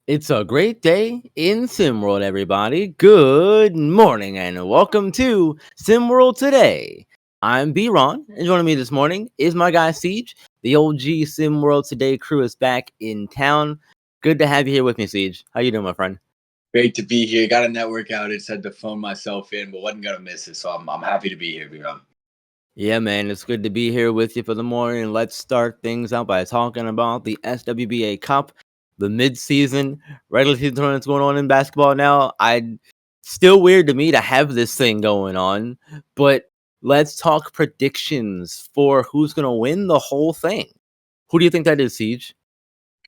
It's a great day in SimWorld, everybody. Good morning and welcome to SimWorld Today. I'm B-Ron, and joining me this morning is my guy Ceej. The OG SimWorld Today crew is back in town. Good to have you here with me, Ceej. How you doing, my friend? Great to be here. Got a network outage, had to phone myself in, but wasn't gonna miss it. So I'm happy to be here, B-Ron. Yeah, man, it's good to be here with you for the morning. Let's start things out by talking about the SWBA Cup, the mid-season regular season tournaments going on in basketball now. Still weird to me to have this thing going on, but let's talk predictions for who's gonna win the whole thing. Who do you think that is, Siege?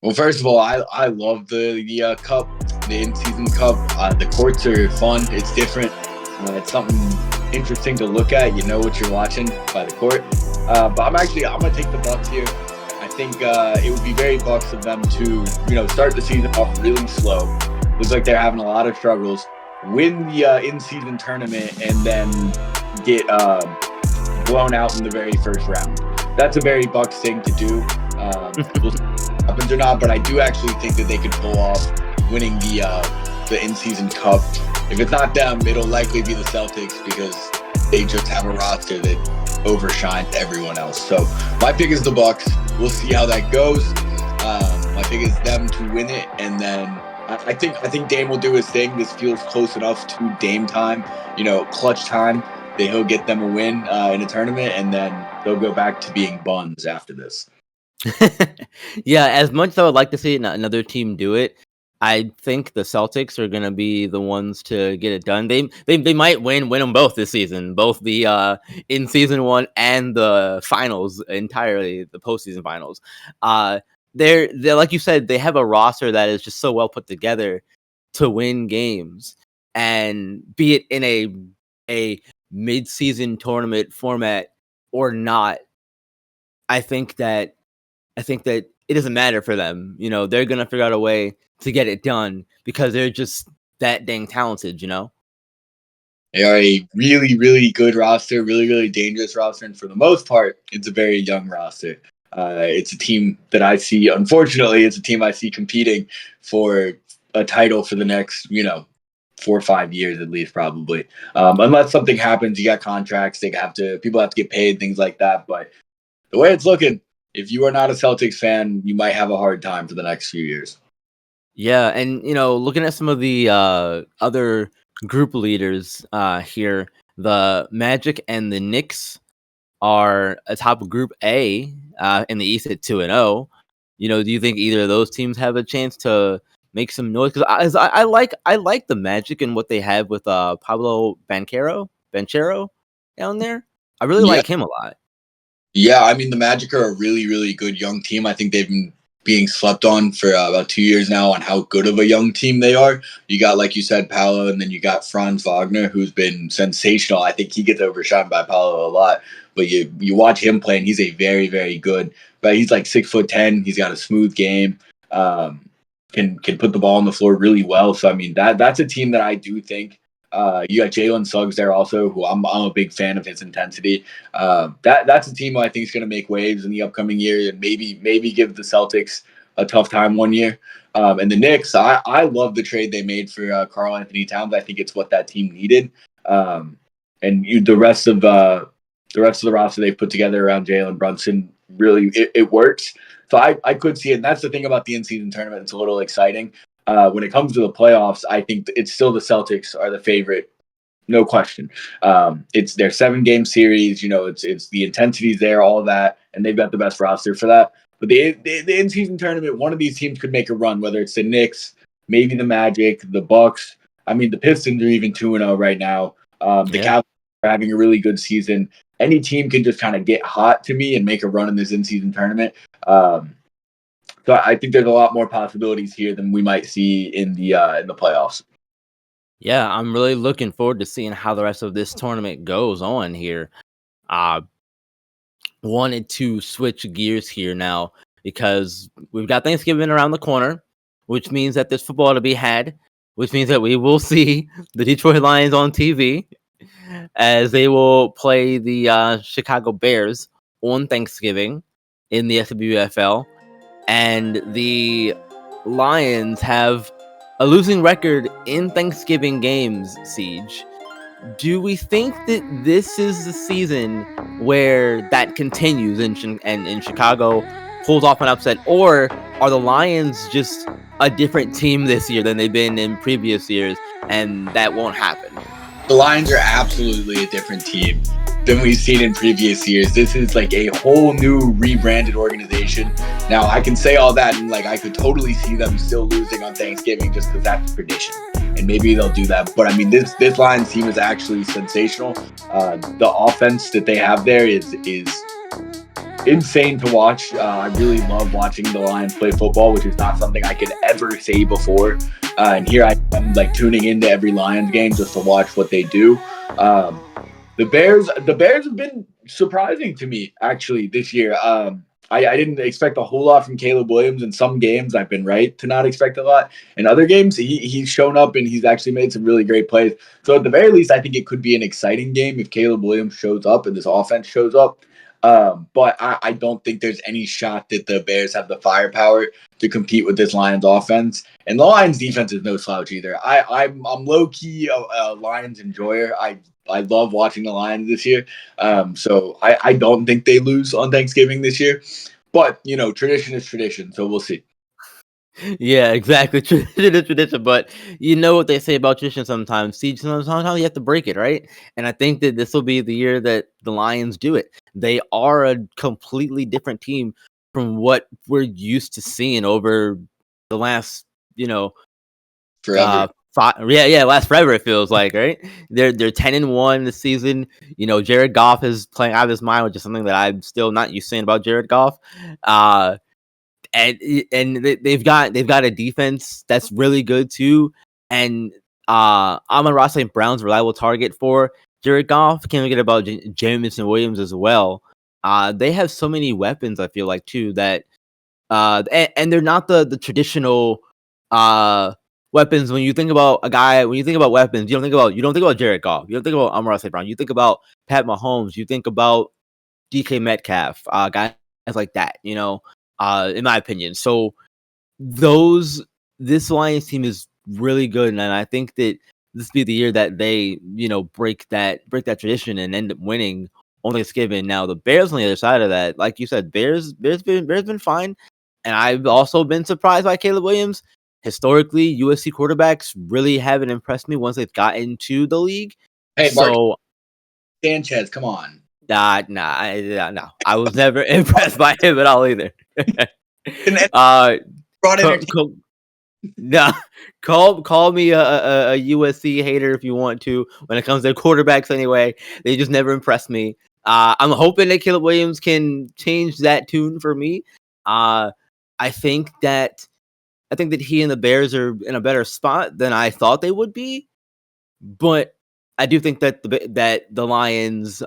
Well, first of all, I love the cup, the in-season cup. The courts are fun. It's different. It's something interesting to look at. You know what you're watching by the court. But I'm gonna take the Bucks here. I think it would be very Bucks of them to start the season off really slow. Looks like they're having a lot of struggles. Win the in-season tournament and then get blown out in the very first round. That's a very Bucks thing to do. We'll see if it happens or not, but I do actually think that they could pull off winning the in-season cup. If it's not them, it'll likely be the Celtics because they just have a roster that overshines everyone else. So my pick is the Bucks. We'll see how that goes. My pick is them to win it, and then I think Dame will do his thing. This feels close enough to Dame time, clutch time, that he'll get them a win in a tournament, and then they'll go back to being buns after this. Yeah, as much as I would like to see another team do it, I think the Celtics are gonna be the ones to get it done. They might win them both this season, both the in season one and the finals entirely, the postseason finals. Uh, they're like you said, they have a roster that is just so well put together to win games, and be it in a mid season tournament format or not. I think that I think that it doesn't matter for them. They're gonna figure out a way to get it done because they're just that dang talented. They are a really, really good roster, really, really dangerous roster, and for the most part, it's a very young roster. It's a team that I see. Unfortunately, it's a team I see competing for a title for the next, 4 or 5 years at least, probably. Unless something happens, you got contracts. People have to get paid, things like that. But the way it's looking, if you are not a Celtics fan, you might have a hard time for the next few years. Yeah, and looking at some of the other group leaders here, the Magic and the Knicks are atop Group A in the East at 2-0. Do you think either of those teams have a chance to make some noise? Because I like the Magic and what they have with Pablo Banchero down there. I really Yeah, like him a lot. Yeah, I mean the Magic are a really, really good young team. I think they've been being slept on for about 2 years now on how good of a young team they are. You got, like you said, Paolo, and then you got Franz Wagner, who's been sensational. I think he gets overshot by Paolo a lot, but you watch him play, and he's a very, very good. But he's like 6'10". He's got a smooth game. Um, can put the ball on the floor really well. So I mean that's a team that I do think. You got Jalen Suggs there also, who I'm a big fan of his intensity. That's a team who I think is going to make waves in the upcoming year and maybe give the Celtics a tough time one year. And the Knicks, I love the trade they made for Karl Anthony Towns. I think it's what that team needed. The rest of the roster they've put together around Jalen Brunson really it works. So I could see it. And that's the thing about the in-season tournament. It's a little exciting. When it comes to the playoffs, I think it's still the Celtics are the favorite, no question. It's their 7-game series. It's the intensity's there, all of that, and they've got the best roster for that. But the in-season tournament, one of these teams could make a run, whether it's the Knicks, maybe the Magic, the Bucks. I mean, the Pistons are even 2-0 right now. The Yeah. Cavs are having a really good season. Any team can just kind of get hot to me and make a run in this in-season tournament. So I think there's a lot more possibilities here than we might see in the playoffs. Yeah, I'm really looking forward to seeing how the rest of this tournament goes on here. Uh Wanted to switch gears here now because we've got Thanksgiving around the corner, which means that there's football to be had, which means that we will see the Detroit Lions on TV as they will play the Chicago Bears on Thanksgiving in the SWFL. And the Lions have a losing record in Thanksgiving games, Siege. Do we think that this is the season where that continues and in Chicago pulls off an upset, or are the Lions just a different team this year than they've been in previous years, and that won't happen? The Lions are absolutely a different team than we've seen in previous years. This is like a whole new rebranded organization. Now, I can say all that, and like I could totally see them still losing on Thanksgiving just because that's tradition, and maybe they'll do that. But I mean, this Lions team is actually sensational. The offense that they have there is insane to watch. I really love watching the Lions play football, which is not something I could ever say before. And here I am, like tuning into every Lions game just to watch what they do. The Bears have been surprising to me actually this year. I didn't expect a whole lot from Caleb Williams. In some games, I've been right to not expect a lot. In other games, he's shown up and he's actually made some really great plays. So at the very least, I think it could be an exciting game if Caleb Williams shows up and this offense shows up. But I don't think there's any shot that the Bears have the firepower to compete with this Lions offense. And the Lions defense is no slouch either. I'm low key a Lions enjoyer. I love watching the Lions this year. So I don't think they lose on Thanksgiving this year. But tradition is tradition, so we'll see. Yeah, exactly. Tradition is tradition, but you know what they say about tradition sometimes. See, sometimes you have to break it, right? And I think that this will be the year that the Lions do it. They are a completely different team from what we're used to seeing over the last, Forever. last forever. It feels like, right? They're 10-1 this season. Jared Goff is playing out of his mind, which is something that I'm still not used to saying about Jared Goff. They've got a defense that's really good too. And Amon-Ra St. Brown's reliable target for Jared Goff. Can't forget about Jameson Williams as well. They have so many weapons, I feel like, too, that and they're not the traditional weapons. When you think about weapons, you don't think about Jared Goff. You don't think about Amon-Ra St. Brown. You think about Pat Mahomes. You think about DK Metcalf, guys like that, in my opinion. So this Lions team is really good, and I think that this will be the year that they, break that tradition and end up winning on Thanksgiving. Now the Bears on the other side of that, like you said, Bears been fine, and I've also been surprised by Caleb Williams. Historically, USC quarterbacks really haven't impressed me once they've gotten into the league. Hey, Mark So Sanchez, come on. no. I was never impressed by him at all either. And uh, brought in nah, call me a USC hater if you want to. When it comes to quarterbacks, anyway, they just never impressed me. I'm hoping that Caleb Williams can change that tune for me. I think that he and the Bears are in a better spot than I thought they would be, but I do think that the Lions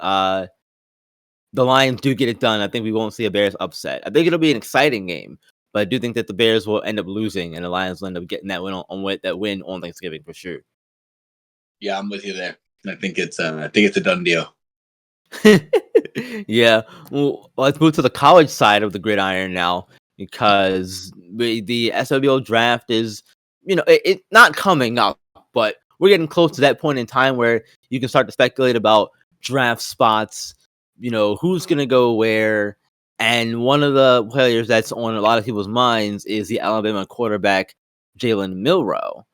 do get it done. I think we won't see a Bears upset. I think it'll be an exciting game, but I do think that the Bears will end up losing, and the Lions will end up getting that win on Thanksgiving for sure. Yeah, I'm with you there. I think it's a done deal. Yeah. Well, let's move to the college side of the gridiron now, because the SWL draft is, it not coming up, but we're getting close to that point in time where you can start to speculate about draft spots, who's going to go where. And one of the players that's on a lot of people's minds is the Alabama quarterback, Jalen Milroe.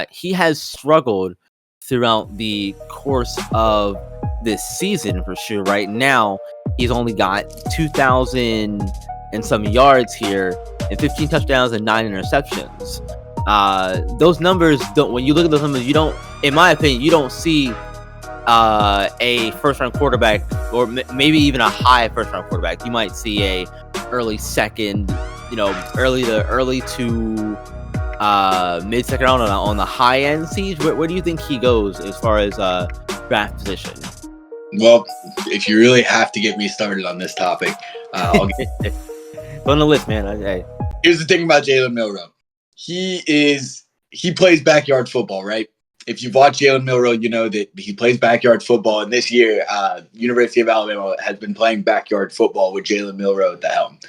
He has struggled throughout the course of this season for sure. Right now, he's only got 2,000 and some yards here, and 15 touchdowns and 9 interceptions. Those numbers don't. When you look at those numbers, you don't. In my opinion, you don't see a first-round quarterback, or maybe even a high first-round quarterback. You might see a early second, early to mid-second round on the high end. Ceej, where do you think he goes as far as draft position? Well, if you really have to get me started on this topic, I'll get It's on the list, man. Here's the thing about Jalen Milroe. He plays backyard football, right? If you've watched Jalen Milroe, you know that he plays backyard football. And this year, University of Alabama has been playing backyard football with Jalen Milroe at the helm.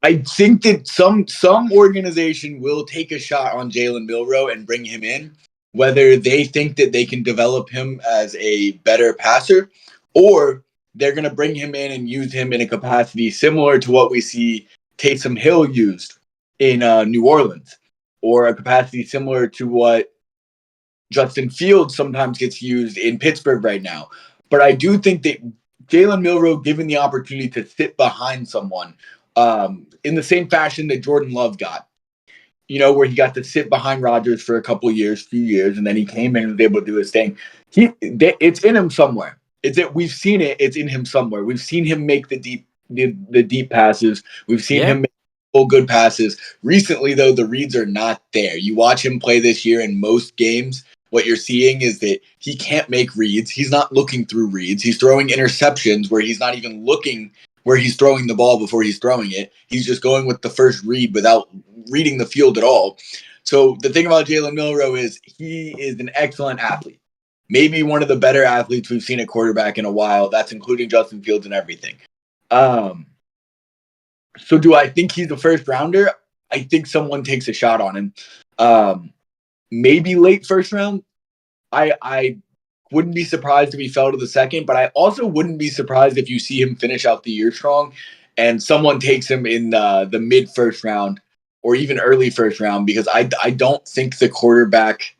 I think that some organization will take a shot on Jalen Milroe and bring him in, whether they think that they can develop him as a better passer, or they're going to bring him in and use him in a capacity similar to what we see Taysom Hill used in New Orleans, or a capacity similar to what Justin Fields sometimes gets used in Pittsburgh right now. But I do think that Jalen Milroe, given the opportunity to sit behind someone in the same fashion that Jordan Love got, where he got to sit behind Rodgers for a few years, and then he came in and was able to do his thing. It's in him somewhere. We've seen it. It's in him somewhere. We've seen him make the deep passes. We've seen him make full good passes. Recently, though, the reads are not there. You watch him play this year in most games. What you're seeing is that he can't make reads. He's not looking through reads. He's throwing interceptions where he's not even looking where he's throwing the ball before he's throwing it. He's just going with the first read without reading the field at all. So the thing about Jalen Milroe is he is an excellent athlete. Maybe one of the better athletes we've seen at quarterback in a while. That's including Justin Fields and everything. So do I think he's the first rounder? I think someone takes a shot on him. Maybe late first round. I wouldn't be surprised if he fell to the second, but I also wouldn't be surprised if you see him finish out the year strong and someone takes him in the mid first round or even early first round, because I don't think the quarterback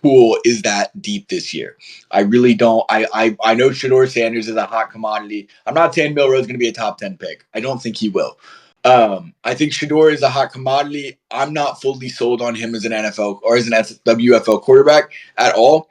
pool is that deep this year. I really don't. I know Shedeur Sanders is a hot commodity. I'm not saying Milroe is going to be a top 10 pick. I don't think he will. I think Shedeur is a hot commodity. I'm not fully sold on him as an NFL or as an WFL quarterback at all.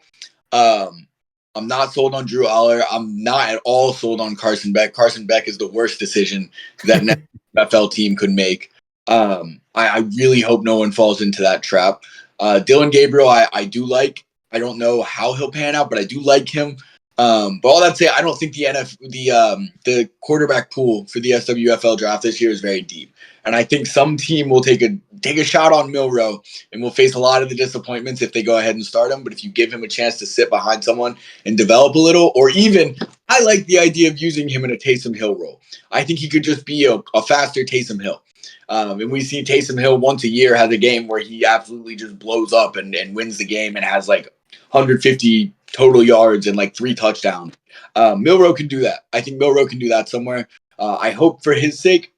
I'm not sold on Drew Aller. I'm not at all sold on Carson Beck. Carson Beck is the worst decision that an NFL team could make. I really hope no one falls into that trap. Dylan Gabriel, I do like. I don't know how he'll pan out, but I do like him. But all that say, I don't think the quarterback pool for the SWFL draft this year is very deep, and I think some team will take a shot on Milroe and will face a lot of the disappointments if they go ahead and start him. But if you give him a chance to sit behind someone and develop a little, or even I like the idea of using him in a Taysom Hill role. I think he could just be a faster Taysom Hill. And we see Taysom Hill once a year has a game where he absolutely just blows up and wins the game and has like 150 total yards and like 3 touchdowns. Milroe can do that. I think Milroe can do that somewhere. I hope for his sake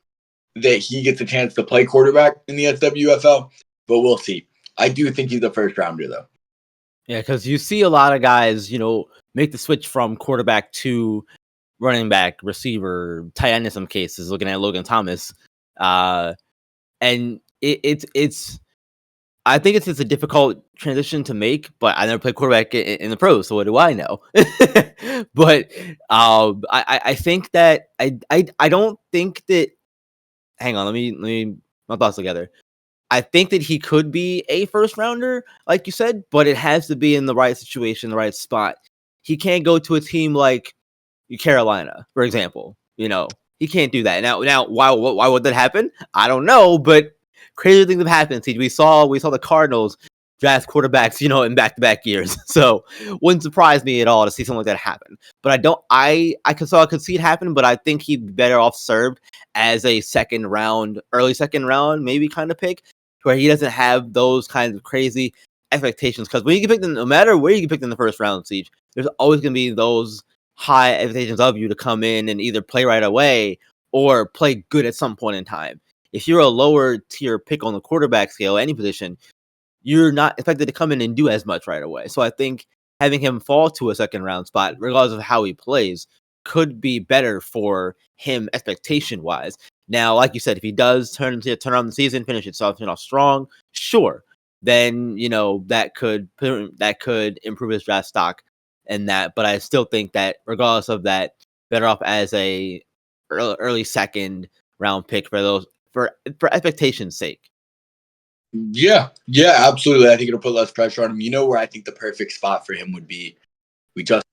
that he gets a chance to play quarterback in the SWFL, but we'll see. I do think he's a first rounder though. Yeah, because you see a lot of guys, make the switch from quarterback to running back, receiver, tight end in some cases, looking at Logan Thomas. And it's I think it's a difficult transition to make, but I never played quarterback in the pros, so what do I know? But I think that I don't think that. Hang on, let me my thoughts together. I think that he could be a first rounder, like you said, but it has to be in the right situation, the right spot. He can't go to a team like Carolina, for example. He can't do that. Now, why would that happen? I don't know, but crazy things have happened. See, we saw the Cardinals draft quarterbacks, in back-to-back years. So wouldn't surprise me at all to see something like that happen. But I could see it happen, but I think he'd be better off served as a early second round, maybe kind of pick, where he doesn't have those kinds of crazy expectations. Because when you get picked, no matter where you get picked in the first round, Ceej, there's always going to be those high expectations of you to come in and either play right away or play good at some point in time. If you're a lower tier pick on the quarterback scale, any position, you're not expected to come in and do as much right away. So I think having him fall to a second round spot, regardless of how he plays, could be better for him expectation wise. Now, like you said, if he does turn around the season, finish it off strong, sure, then that could improve his draft stock and that. But I still think that regardless of that, better off as a early second round pick for expectation's sake. Yeah, absolutely. I think it'll put less pressure on him. You know where I think the perfect spot for him would be? The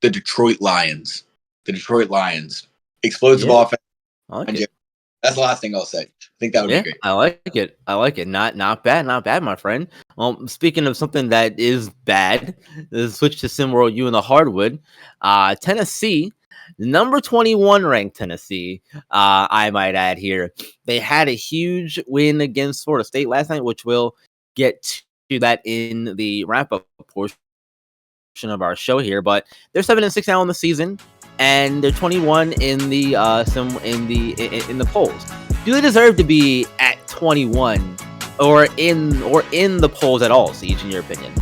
Detroit Lions. The Detroit Lions. Explosive offense. I like it. That's the last thing I'll say. I think that would be great. I like it. Not bad, my friend. Well, speaking of something that is bad, let's switch to SimWorld, you and the hardwood. Tennessee number 21 ranked Tennessee, I might add here. They had a huge win against Florida State last night, which we'll get to that in the wrap-up portion of our show here. But they're 7-6 now in the season, and they're 21 in the in the polls. Do they deserve to be at 21 or in the polls at all, Ceej, in your opinion?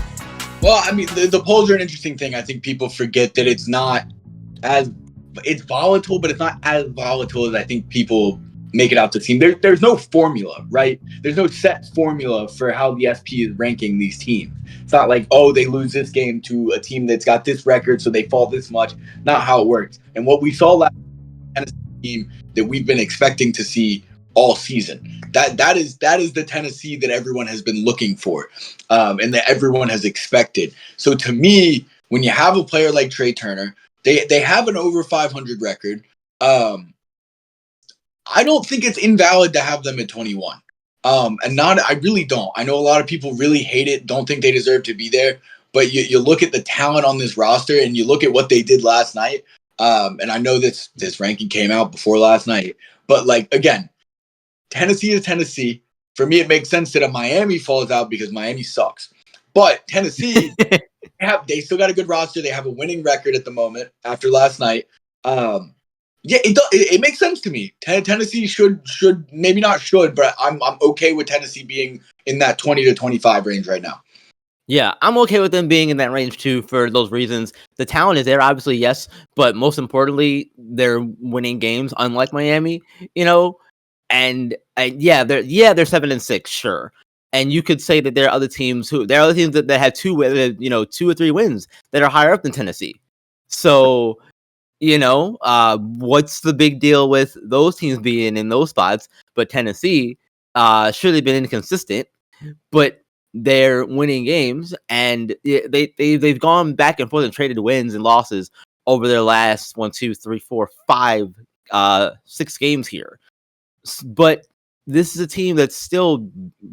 Well, I mean, the polls are an interesting thing. I think people forget that it's volatile, but it's not as volatile as I think people make it out to seem. There's no formula, right? There's no set formula for how the SP is ranking these teams. It's not like, oh, they lose this game to a team that's got this record, so they fall this much. Not how it works. And what we saw last Tennessee team that we've been expecting to see all season. That is the Tennessee that everyone has been looking for, and that everyone has expected. So to me, when you have a player like Trey Turner, they have an over 500 record. I don't think it's invalid to have them at 21. I really don't. I know a lot of people really hate it, don't think they deserve to be there. But you look at the talent on this roster and you look at what they did last night. And I know this ranking came out before last night, but like, again, Tennessee is Tennessee. For me, it makes sense that a Miami falls out because Miami sucks. But Tennessee, they still got a good roster. They have a winning record at the moment after last night. It makes sense to me. Tennessee should maybe not should, but I'm okay with Tennessee being in that 20 to 25 range right now. Yeah, I'm okay with them being in that range too for those reasons. The talent is there, obviously, yes, but most importantly, they're winning games, unlike Miami, And they're 7-6, sure. And you could say that there are other teams that have two or three wins that are higher up than Tennessee. So, what's the big deal with those teams being in those spots? But Tennessee, sure, they've been inconsistent, but they're winning games, and they've gone back and forth and traded wins and losses over their last 6 games here. But this is a team that's still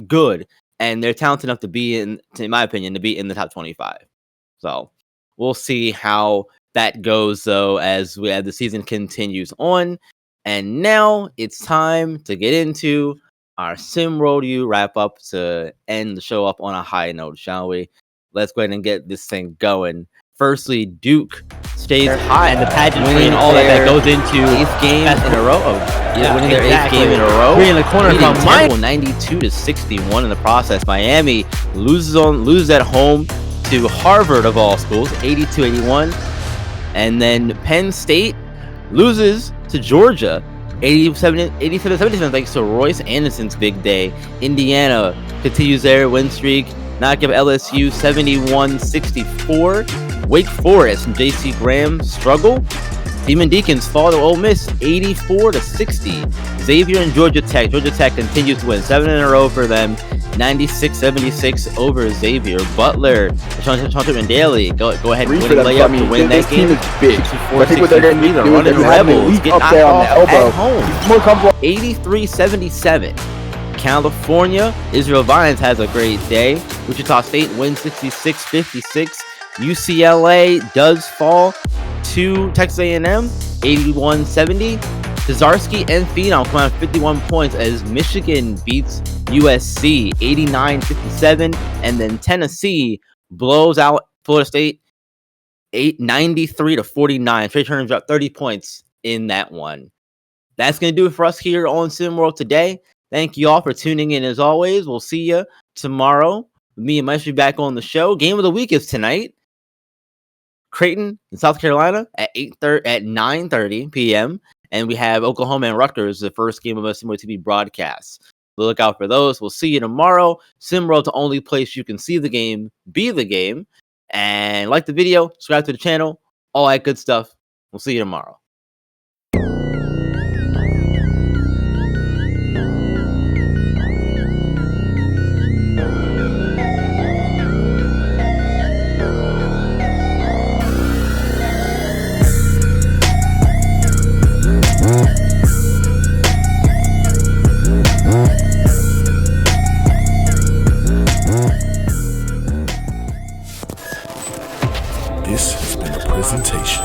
good, and they're talented enough to be in my opinion, to be in the top 25. So we'll see how that goes, though, as the season continues on. And now it's time to get into our SimWorld U wrap up to end the show up on a high note, shall we? Let's go ahead and get this thing going. Firstly, Duke stays high, and the pageantry and all that goes into 8th game in a row. Winning their 8th game in a row. Three in the corner from Temple, 92-61 in the process. Miami loses at home to Harvard of all schools, 82-81, and then Penn State loses to Georgia, 87-77, thanks to Royce Anderson's big day. Indiana continues their win streak, knock up LSU 71-64. Wake Forest and J.C. Graham struggle. Demon Deacons fall to Ole Miss 84-60. Xavier and Georgia Tech. Georgia Tech continues to win 7 in a row for them. 96-76 over Xavier. Butler, Sean Daly, go ahead and win a layup to win that game. Is big. I think what they're going to do is running Rebels get knocked off at home. More comfortable. 83-77. California, Israel Vines has a great day. Wichita State wins 66-56. UCLA does fall to Texas A&M, 81-70. Tazarski and Phenom come out 51 points as Michigan beats USC, 89-57. And then Tennessee blows out Florida State, 93-49. Trey Turner dropped 30 points in that one. That's going to do it for us here on SimWorld today. Thank you all for tuning in as always. We'll see you tomorrow. Me and Mike should be back on the show. Game of the week is tonight. Creighton in South Carolina at 9:30 p.m. And we have Oklahoma and Rutgers, the first game of a SimWorld TV broadcast. Look out for those. We'll see you tomorrow. SimWorld, the only place you can see the game, be the game. And like the video, subscribe to the channel, all that good stuff. We'll see you tomorrow. This has been a presentation